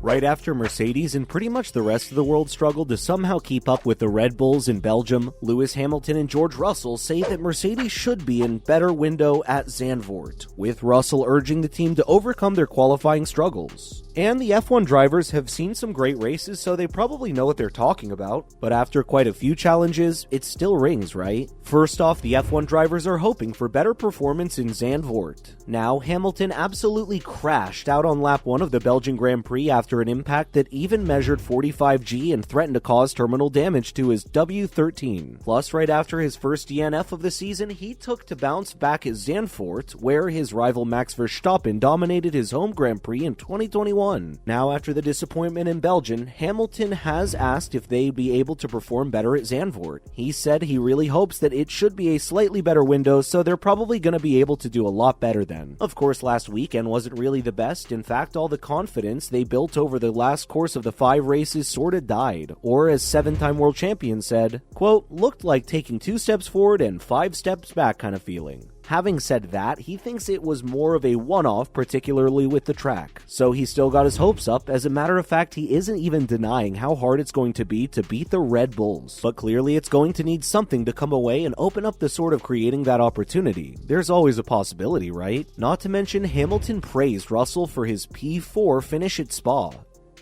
Right after Mercedes and pretty much the rest of the world struggled to somehow keep up with the Red Bulls in Belgium, Lewis Hamilton and George Russell say that Mercedes should be in better window at Zandvoort, with Russell urging the team to overcome their qualifying struggles. And the F1 drivers have seen some great races, so they probably know what they're talking about. But after quite a few challenges, it still rings, right? First off, the F1 drivers are hoping for better performance in Zandvoort. Now, Hamilton absolutely crashed out on lap 1 of the Belgian Grand Prix after an impact that even measured 45 G and threatened to cause terminal damage to his W13. Plus, right after his first DNF of the season, he took to bounce back at Zandvoort, where his rival Max Verstappen dominated his home Grand Prix in 2021. Now, after the disappointment in Belgium, Hamilton has asked if they'd be able to perform better at Zandvoort. He said he really hopes that it should be a slightly better window, so they're probably going to be able to do a lot better then. Of course, last weekend wasn't really the best. In fact, all the confidence they built over the last course of the 5 races sorta died, or as 7-time world champion said, quote, looked like taking 2 steps forward and 5 steps back kind of feeling. Having said that, he thinks it was more of a one-off, particularly with the track. So he still got his hopes up. As a matter of fact, he isn't even denying how hard it's going to be to beat the Red Bulls. But clearly it's going to need something to come away and open up the sort of creating that opportunity. There's always a possibility, right? Not to mention, Hamilton praised Russell for his P4 finish at Spa.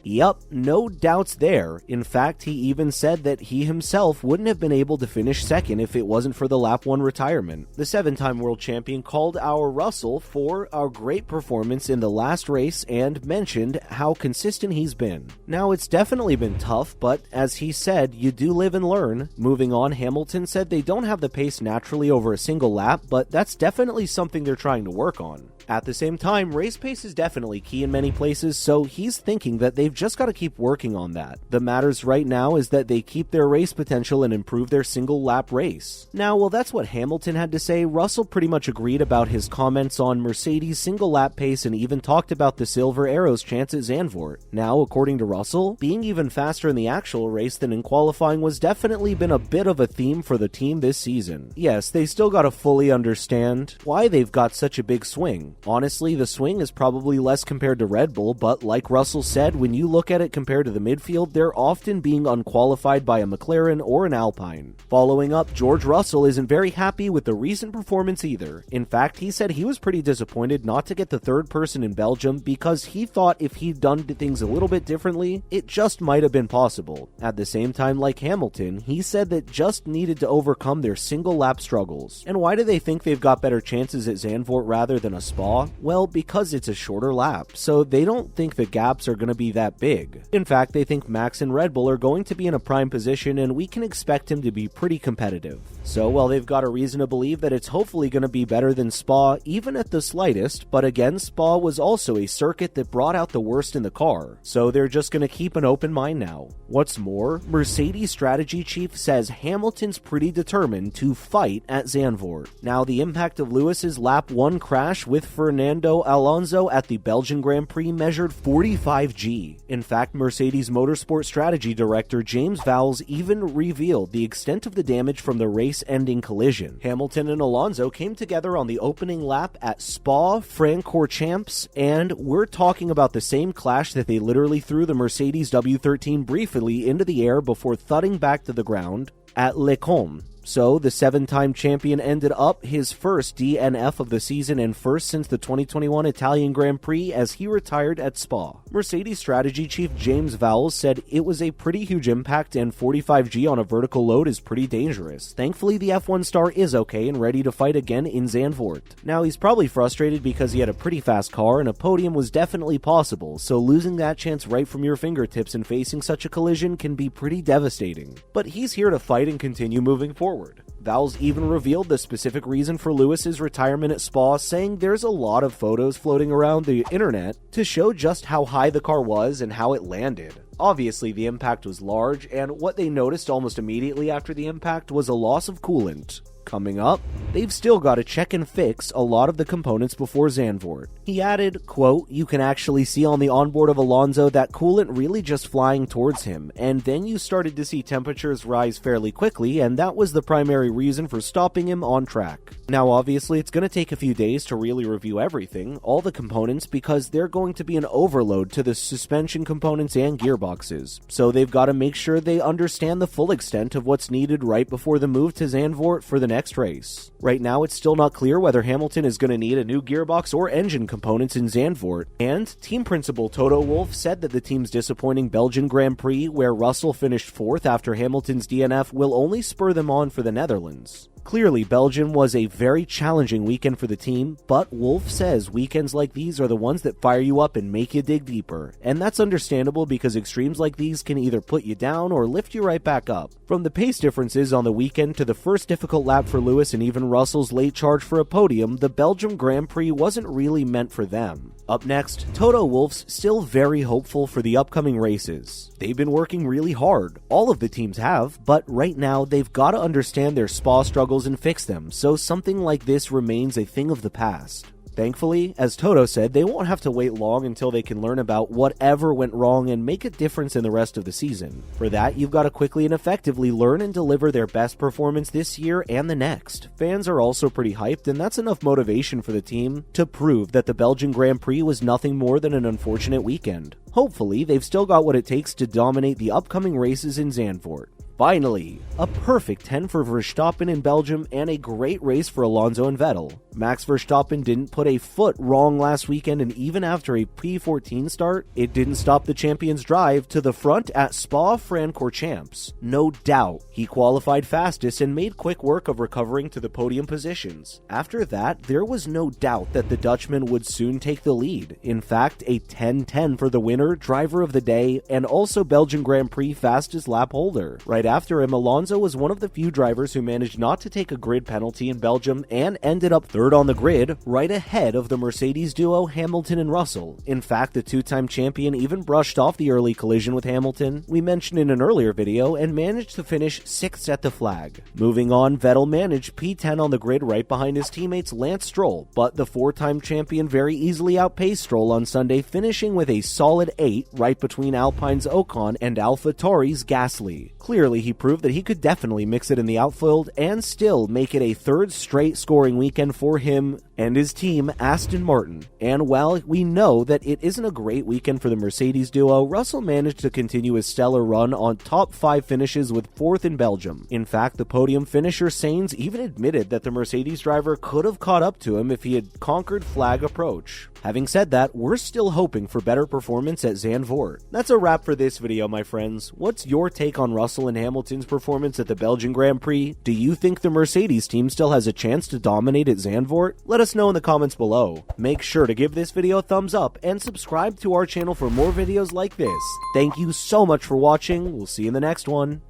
Yup, no doubts there. In fact, he even said that he himself wouldn't have been able to finish second if it wasn't for the lap 1 retirement. The 7-time world champion called our Russell for a great performance in the last race and mentioned how consistent he's been. Now, it's definitely been tough, but as he said, you do live and learn. Moving on, Hamilton said they don't have the pace naturally over a single lap, but that's definitely something they're trying to work on. At the same time, race pace is definitely key in many places, so he's thinking that they've just got to keep working on that. The matters right now is that they keep their race potential and improve their single lap race. Now, while that's what Hamilton had to say, Russell pretty much agreed about his comments on Mercedes' single lap pace and even talked about the Silver Arrows chance at Zandvoort. Now, according to Russell, being even faster in the actual race than in qualifying was definitely been a bit of a theme for the team this season. Yes, they still got to fully understand why they've got such a big swing. Honestly, the swing is probably less compared to Red Bull, but like Russell said, when you look at it compared to the midfield, they're often being unqualified by a McLaren or an Alpine. Following up, George Russell isn't very happy with the recent performance either. In fact, he said he was pretty disappointed not to get the 3rd person in Belgium because he thought if he'd done things a little bit differently, it just might have been possible. At the same time, like Hamilton, he said that just needed to overcome their single lap struggles. And why do they think they've got better chances at Zandvoort rather than a Spa? Well, because it's a shorter lap, so they don't think the gaps are going to be that big. In fact, they think Max and Red Bull are going to be in a prime position and we can expect him to be pretty competitive. So, well, they've got a reason to believe that it's hopefully going to be better than Spa, even at the slightest, but again, Spa was also a circuit that brought out the worst in the car, so they're just going to keep an open mind now. What's more, Mercedes strategy chief says Hamilton's pretty determined to fight at Zandvoort. Now, the impact of Lewis's lap 1 crash with Fernando Alonso at the Belgian Grand Prix measured 45 G. In fact, Mercedes Motorsport Strategy Director James Vowles even revealed the extent of the damage from the race-ending collision. Hamilton and Alonso came together on the opening lap at Spa-Francorchamps, and we're talking about the same clash that they literally threw the Mercedes W13 briefly into the air before thudding back to the ground at Les Combes. So, the 7-time champion ended up his first DNF of the season and first since the 2021 Italian Grand Prix as he retired at Spa. Mercedes strategy chief James Vowles said it was a pretty huge impact and 45G on a vertical load is pretty dangerous. Thankfully, the F1 star is okay and ready to fight again in Zandvoort. Now, he's probably frustrated because he had a pretty fast car and a podium was definitely possible, so losing that chance right from your fingertips and facing such a collision can be pretty devastating. But he's here to fight and continue moving forward. Vowles even revealed the specific reason for Lewis's retirement at Spa, saying there's a lot of photos floating around the internet to show just how high the car was and how it landed. Obviously, the impact was large, and what they noticed almost immediately after the impact was a loss of coolant. Coming up, they've still got to check and fix a lot of the components before Zandvoort. He added, quote, "You can actually see on the onboard of Alonso that coolant really just flying towards him, and then you started to see temperatures rise fairly quickly, and that was the primary reason for stopping him on track." Now obviously it's going to take a few days to really review everything, all the components, because they're going to be an overload to the suspension components and gearboxes, so they've got to make sure they understand the full extent of what's needed right before the move to Zandvoort for the next race. Right now it's still not clear whether Hamilton is going to need a new gearbox or engine components in Zandvoort, and team principal Toto Wolff said that the team's disappointing Belgian Grand Prix, where Russell finished 4th after Hamilton's DNF, will only spur them on for the Netherlands. Clearly, Belgium was a very challenging weekend for the team, but Wolff says weekends like these are the ones that fire you up and make you dig deeper. And that's understandable because extremes like these can either put you down or lift you right back up. From the pace differences on the weekend to the first difficult lap for Lewis and even Russell's late charge for a podium, the Belgium Grand Prix wasn't really meant for them. Up next, Toto Wolff's still very hopeful for the upcoming races. They've been working really hard, all of the teams have, but right now they've got to understand their Spa struggles and fix them, so something like this remains a thing of the past. Thankfully, as Toto said, they won't have to wait long until they can learn about whatever went wrong and make a difference in the rest of the season. For that, you've got to quickly and effectively learn and deliver their best performance this year and the next. Fans are also pretty hyped, and that's enough motivation for the team to prove that the Belgian Grand Prix was nothing more than an unfortunate weekend. Hopefully, they've still got what it takes to dominate the upcoming races in Zandvoort. Finally, a perfect 10 for Verstappen in Belgium and a great race for Alonso and Vettel. Max Verstappen didn't put a foot wrong last weekend, and even after a P14 start, it didn't stop the champion's drive to the front at Spa-Francorchamps. No doubt, he qualified fastest and made quick work of recovering to the podium positions. After that, there was no doubt that the Dutchman would soon take the lead. In fact, a 10-10 for the winner, driver of the day, and also Belgian Grand Prix fastest lap holder. Right after him, Alonso was one of the few drivers who managed not to take a grid penalty in Belgium and ended up third on the grid, right ahead of the Mercedes duo Hamilton and Russell. In fact, the two-time champion even brushed off the early collision with Hamilton, we mentioned in an earlier video, and managed to finish 6th at the flag. Moving on, Vettel managed P10 on the grid right behind his teammates Lance Stroll, but the four-time champion very easily outpaced Stroll on Sunday, finishing with a solid 8 right between Alpine's Ocon and AlphaTauri's Gasly. Clearly, he proved that he could definitely mix it in the outfield and still make it a third straight scoring weekend for him and his team, Aston Martin. And while we know that it isn't a great weekend for the Mercedes duo, Russell managed to continue his stellar run on top 5 finishes with 4th in Belgium. In fact, the podium finisher Sainz even admitted that the Mercedes driver could have caught up to him if he had conquered flag approach. Having said that, we're still hoping for better performance at Zandvoort. That's a wrap for this video, my friends. What's your take on Russell and Hamilton's performance at the Belgian Grand Prix? Do you think the Mercedes team still has a chance to dominate at Zandvoort? Let us know in the comments below. Make sure to give this video a thumbs up and subscribe to our channel for more videos like this. Thank you so much for watching. We'll see you in the next one.